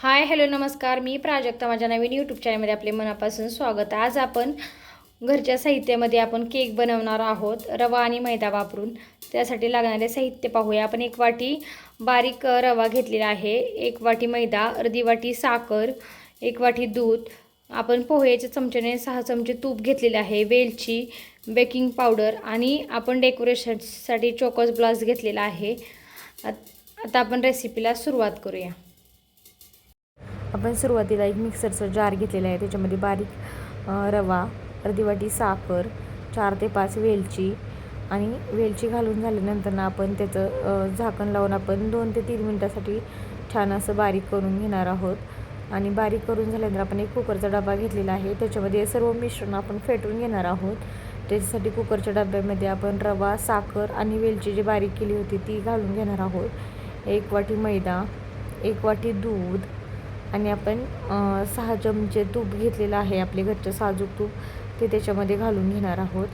Hi hello नमस्कार, मी प्राजक्ता. माझ्या नवीन YouTube चॅनलमध्ये आपले मनापासून स्वागत. आज आपण घरच्या साहित्यामध्ये आपण केक बनवणार आहोत रवा आणि मैदा वापरून. त्यासाठी लागणारे साहित्य पाहूया. आपण 1 वाटी बारीक रवा घेतलेला आहे, 1 वाटी मैदा, अर्धी वाटी साखर, 1 वाटी दूध, आपण पोह्याच्या चमच्याने 6 चमचे तूप घेतलेले आहे, वेलची, बेकिंग पावडर आणि आपण डेकोरेशनसाठी चोकोस ब्लास्ट घेतलेला आहे. आता आपण रेसिपीला सुरुवात करूया. आपण सुरुवातीला एक मिक्सरचा जार घेतलेला आहे, त्याच्यामध्ये बारीक रवा, अर्धी वाटी साखर, 4 ते 5 वेलची आणि वेलची घालून झाल्यानंतर आपण त्याचं झाकण लावून आपण 2 ते 3 मिनटासाठी छान असं बारीक करून घेणार आहोत. आणि बारीक करून झाल्यानंतर आपण एक कुकरचा डबा घेतलेला आहे, त्याच्यामध्ये सर्व मिश्रण आपण फेटून घेणार आहोत. त्याच्यासाठी कुकरच्या डब्यामध्ये आपण रवा, साखर आणि वेलची जी बारीक केली होती ती घालून घेणार आहोत. 1 वाटी मैदा, 1 वाटी दूध आणि आपण 6 चमचे तूप घेतलेलं आहे, आपले घरचं साजूक तूप, ते त्याच्यामध्ये घालून घेणार आहोत.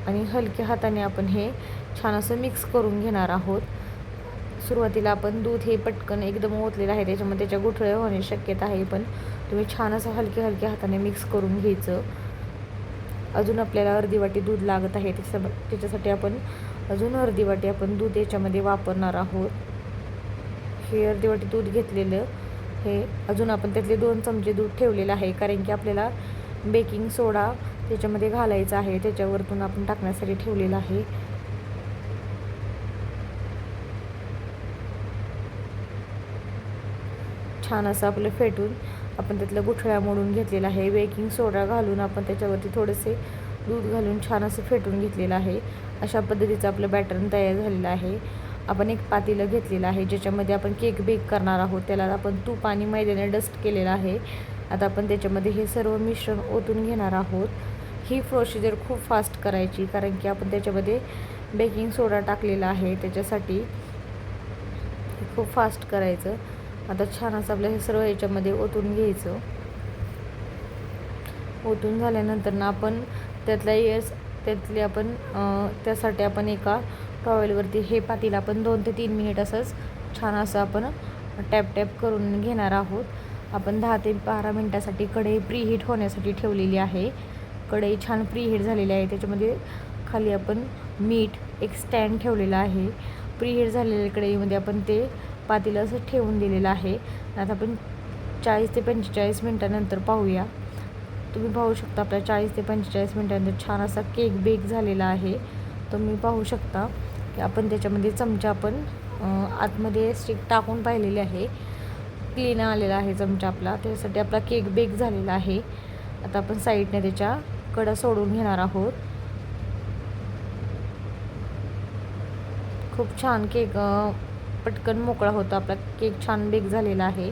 आणि हलक्या हाताने आपण हे छान असं मिक्स करून घेणार आहोत. सुरुवातीला आपण दूध हे पटकन एकदम ओतलेलं आहे, त्याच्यामध्ये त्याच्या गुठळ्या होण्याची शक्यता आहे, पण तुम्ही छान असं हलक्या हाताने मिक्स करून घ्यायचं. अजून आपल्याला अर्धी वाटी दूध लागत आहे, त्याच्यासाठी आपण अजून अर्धी वाटी आपण दूध याच्यामध्ये वापरणार आहोत. हे अर्धी वाटी दूध घेतलेलं हे अजून आपण त्यातले 2 चमचे दूध ठेवलेलं आहे, कारण की आपल्याला बेकिंग सोडा त्याच्यामध्ये घालायचा आहे, त्याच्यावरतून आपण टाकण्यासाठी ठेवलेलं आहे. छान असं आपलं फेटून आपण त्यातलं गुठळ्या मोडून घेतलेला आहे. बेकिंग सोडा घालून आपण त्याच्यावरती थोडेसे दूध घालून छान असं फेटून घेतलेलं आहे. अशा पद्धतीचं आपलं बॅटर तयार झालेलं आहे. आपण एक पातेलं घेतलेलं आहे, ज्याच्यामध्ये आपण केक बेक करणार आहोत. त्याला आपण तूप आणि मैद्याने डस्ट केलेलं आहे. आता आपण त्याच्यामध्ये हे सर्व मिश्रण ओतून घेणार आहोत. ही प्रोसिजर खूप फास्ट करायची, कारण की आपण त्याच्यामध्ये बेकिंग सोडा टाकलेला आहे, त्याच्यासाठी खूप फास्ट करायचं. आता छान असं आपलं हे सर्व याच्यामध्ये ओतून घ्यायचं. ओतून झाल्यानंतर आपण त्यातले आपण त्यासाठी आपण एका टॉवेलवरती हे पातेलं आपण 2 ते 3 मिनिट असंच छान असं आपण टॅप करून घेणार आहोत. आपण 10 ते 12 मिनटासाठी कढई प्रीहीट होण्यासाठी ठेवलेली आहे. कढई छान प्रीहीट झालेली आहे, त्याच्यामध्ये खाली आपण मीठ एक स्टँड ठेवलेला आहे. प्रीहीट झालेल्या कढईमध्ये आपण ते पातेलं असं ठेवून दिलेलं आहे. आता आपण 40 ते 45 मिनटानंतर पाहूया. तुम्ही पाहू शकता आपल्या 40 ते 45 मिनटानंतर छान असा केक बेक झालेला आहे. तुम्ही पाहू शकता की आपण त्याच्यामध्ये चमचा आपण आतमध्ये स्टिक टाकून पाहिलेली आहे, क्लीन आलेला आहे चमचा आपला, त्यासाठी आपला केक बेक झालेला आहे. आता आपण साईडने त्याच्या कडा सोडून घेणार आहोत. खूप छान केक पटकन मोकळा होता. आपला केक छान बेक झालेला आहे,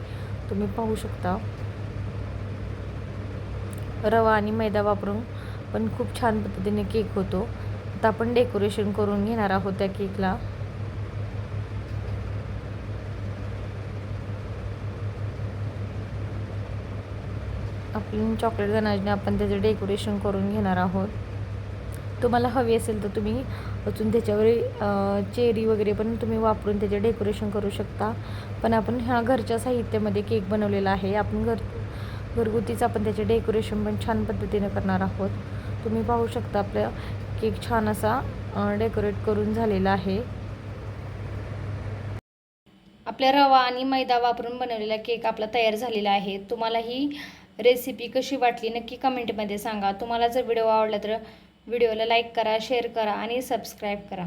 तुम्ही पाहू शकता. रवा आणि मैदा वापरून पण खूप छान पद्धतीने केक होतो. आता आपण डेकोरेशन करून घेणार आहोत त्या केकला. आपण चॉकलेट गनाशने आपण त्याचं डेकोरेशन करून घेणार आहोत. तुम्हाला हवी असेल तर तुम्ही अजून त्याच्यावर चेरी वगैरे पण तुम्ही वापरून त्याचे डेकोरेशन करू शकता. पण आपण ह्या घरच्या साहित्यामध्ये केक बनवलेला आहे. आपण घरगुतीच आपण त्याचे डेकोरेशन पण छान पद्धतीने करणार आहोत. तुम्ही पाहू शकता आपला केक छान असा डेकोरेट करून झालेला आहे. आपल्या रवा आणि मैदा वापरून बनवलेला केक आपला तयार झालेला आहे. तुम्हाला ही रेसिपी कशी वाटली नक्की कमेंटमध्ये सांगा. तुम्हाला जर व्हिडिओ आवडला तर व्हिडिओला लाईक करा, शेअर करा आणि सबस्क्राईब करा.